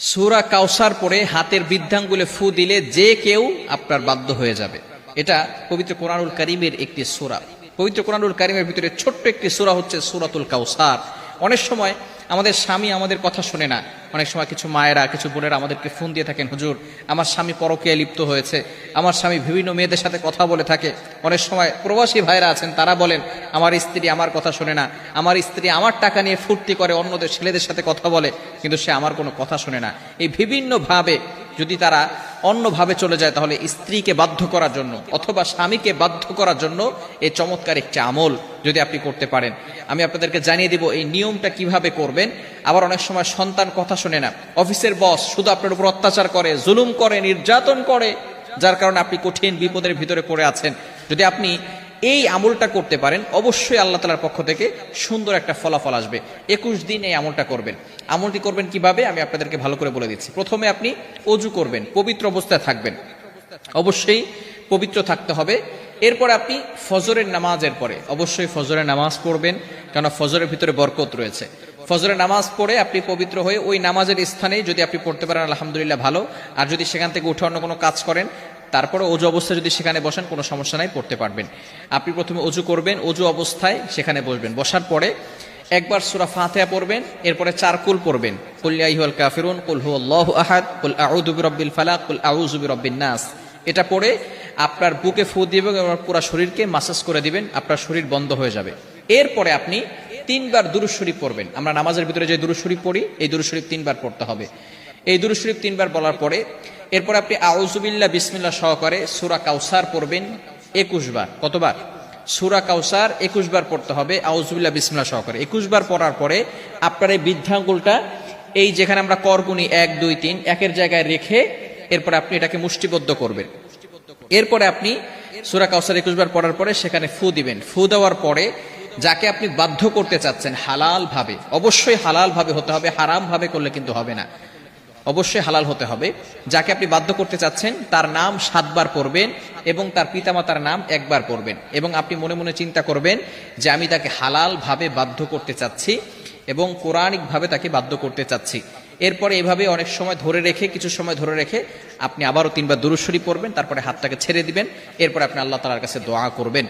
সূরা কাউসার পড়ে হাতের বৃদ্ধাঙ্গুলে ফু দিলে যে কেউ আপনার বাধ্য হয়ে যাবে। এটা পবিত্র কোরআনুল কারীমের একটি সূরা। পবিত্র কোরআনুল কারীমের ভিতরে ছোট্ট একটি সূরা হচ্ছে সূরাতুল কাউসার। অনেক সময় আমাদের স্বামী আমাদের কথা শোনে না। অনেক সময় কিছু মায়েরা, কিছু বোনেরা আমাদেরকে ফোন দিয়ে থাকেন, হুজুর আমার স্বামী পরকীয়ায় লিপ্ত হয়েছে, আমার স্বামী বিভিন্ন মেয়েদের সাথে কথা বলে থাকে। অনেক সময় প্রবাসী ভাইরা আছেন, তারা বলেন আমার স্ত্রী আমার কথা শোনে না, আমার স্ত্রী আমার টাকা নিয়ে ফুর্তি করে অন্যদের ছেলেদের সাথে কথা বলে, কিন্তু সে আমার কোনো কথা শোনে না। এই বিভিন্নভাবে যদি তারা অন্যভাবে চলে যায়, তাহলে স্ত্রীকে বাধ্য করার জন্য অথবা স্বামীকে বাধ্য করার জন্য এই চমৎকার একটি আমল যদি আপনি করতে পারেন, আমি আপনাদেরকে জানিয়ে দিব এই নিয়মটা কিভাবে করবেন। আবার অনেক সময় সন্তান কথা শোনে না, অফিসের বস শুধু আপনার উপর অত্যাচার করে, জুলুম করে, নির্যাতন করে, যার কারণে আপনি কঠিন বিপদের ভিতরে পড়ে আছেন। যদি আপনি এই আমলটা করতে পারেন, অবশ্যই আল্লাহ তাআলার পক্ষ থেকে সুন্দর একটা ফলাফল আসবে। 21 দিন এই আমলটা করবেন। আমলটি করবেন কিভাবে আমি আপনাদেরকে ভালো করে বলে দিচ্ছি। প্রথমে আপনি ওযু করবেন, পবিত্র অবস্থায় থাকবেন, অবশ্যই পবিত্র থাকতে হবে। এরপর আপনি ফজরের নামাজের পরে অবশ্যই ফজরের নামাজ পড়বেন, কারণ ফজরের ভিতরে বরকত রয়েছে। ফজরের নামাজ পড়ে আপনি পবিত্র হয়ে ওই নামাজের স্থানে যদি আপনি পড়তে পারেন আলহামদুলিল্লাহ ভালো। আর যদি সেখান থেকে উঠে অন্য কোনো কাজ করেন, তারপরে অজু অবস্থায় যদি সেখানে বসেন কোনো সমস্যা নাই, পড়তে পারবেন। আপনি প্রথমে অজু করবেন, অজু অবস্থায় সেখানে বসবেন। বসার পরে একবার সূরা ফাতিহা পড়বেন, এরপরে 4 কুল পড়বেন, কুল ইয়া আইয়ুহাল কাফিরুন, কুল হুয়াল্লাহু আহাদ, কুল আউযু বিরাব্বিল ফালাক, কুল আউযু বিরাব্বিন নাস। এটা পড়ে আপনার বুকে ফু দিবেন এবং পুরো শরীরকে মাসাজ করে দিবেন, আপনার শরীর বন্ধ হয়ে যাবে। এরপরে আপনি 3 বার দুরূদ শরীফ পড়বেন। আমরা নামাজের ভিতরে যে দুরূদ শরীফ পড়ি, এই দুরূদ শরীফ 3 বার পড়তে হবে। এই দুরূদ শরীফ 3 বার বলার পরে এরপর আপনি আউযু বিল্লাহ বিসমিল্লাহ সহকারে সূরা কাউসার পড়বেন 21 বার। কতবার? সূরা কাউসার 21 বার পড়তে হবে আউযু বিল্লাহ বিসমিল্লাহ সহকারে। 21 বার পড়ার পরে আপনার এই বৃদ্ধাঙ্গুলটা এই যেখানে আমরা করগুনি 1 2 3 একের জায়গায় রেখে এরপর আপনি এটাকে মুষ্টিবদ্ধ করবেন। এরপরে আপনি সূরা কাউসার 21 বার পড়ার পরে সেখানে ফু দিবেন। ফু দেওয়ার পরে যাকে আপনি বাধ্য করতে চাচ্ছেন হালাল ভাবে, অবশ্যই হালাল ভাবে হতে হবে, হারাম ভাবে করলে কিন্তু হবে না, অবশ্যই হালাল হতে হবে। যাকে আপনি বাধ্য করতে চাচ্ছেন তার নাম 7 বার পড়বেন এবং তার পিতামাতার নাম 1 বার পড়বেন, এবং আপনি মনে মনে চিন্তা করবেন যে আমি তাকে হালাল ভাবে বাধ্য করতে চাচ্ছি এবং কোরআনিক ভাবে তাকে বাধ্য করতে চাচ্ছি। এরপরে এভাবে অনেক সময় ধরে রেখে, কিছু সময় ধরে রেখে আপনি আবারও 3 বার দুরূদ শরীফ পড়বেন, তারপরে হাতটাকে ছেড়ে দিবেন। এরপরে আপনি আল্লাহ তাআলার কাছে দোয়া করবেন।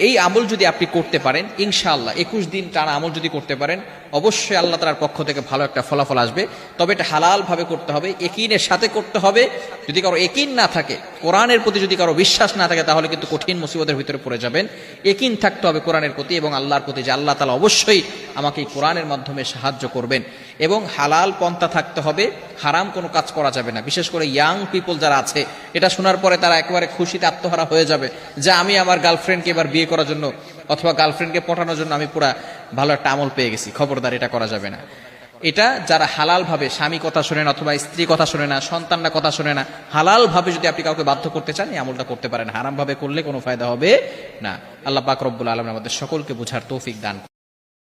এই আমল যদি আপনি করতে পারেন ইনশাআল্লাহ 21 দিন টানা আমল যদি করতে পারেন, অবশ্যই আল্লাহ তাআলার পক্ষ থেকে ভালো একটা ফলাফল আসবে। তবে এটা হালাল ভাবে করতে হবে, ইয়াকিনের সাথে করতে হবে। যদি কারো ইয়াকিন না থাকে, কোরআনের প্রতি যদি কারো বিশ্বাস না থাকে, তাহলে কিন্তু কঠিন মুসিবতের ভিতরে পড়ে যাবেন। ইয়াকিন থাকতে হবে কোরআনের প্রতি এবং আল্লাহর প্রতি, যে আল্লাহ তাআলা অবশ্যই আমাকে এই কোরআনের মাধ্যমে সাহায্য করবেন। এবং হালাল পন্থা থাকতে হবে, হারাম কোনো কাজ করা যাবে না। বিশেষ করে ইয়াং পিপল যারা আছে, এটা শোনার পরে তারা একেবারে খুশিতে আত্মহারা হয়ে যাবে যে আমি আমার গার্লফ্রেন্ডকে এবার বিয়ে করার জন্য অথবা গার্লফ্রেন্ডকে পটানোর জন্য আমি পুরা ভালো একটা আমল পেয়ে গেছি। খবরদার, এটা করা যাবে না। এটা যারা হালাল ভাবে, স্বামী কথা শোনে না অথবা স্ত্রী কথা শোনে না, সন্তানরা কথা শোনে না, হালাল ভাবে যদি আপনি কাউকে বাধ্য করতে চান এই আমলটা করতে পারেন। হারাম ভাবে করলে কোনো ফায়দা হবে না। আল্লাহ পাক রব্বুল আলামিন আমাদের সকলকে বুঝার তৌফিক দান।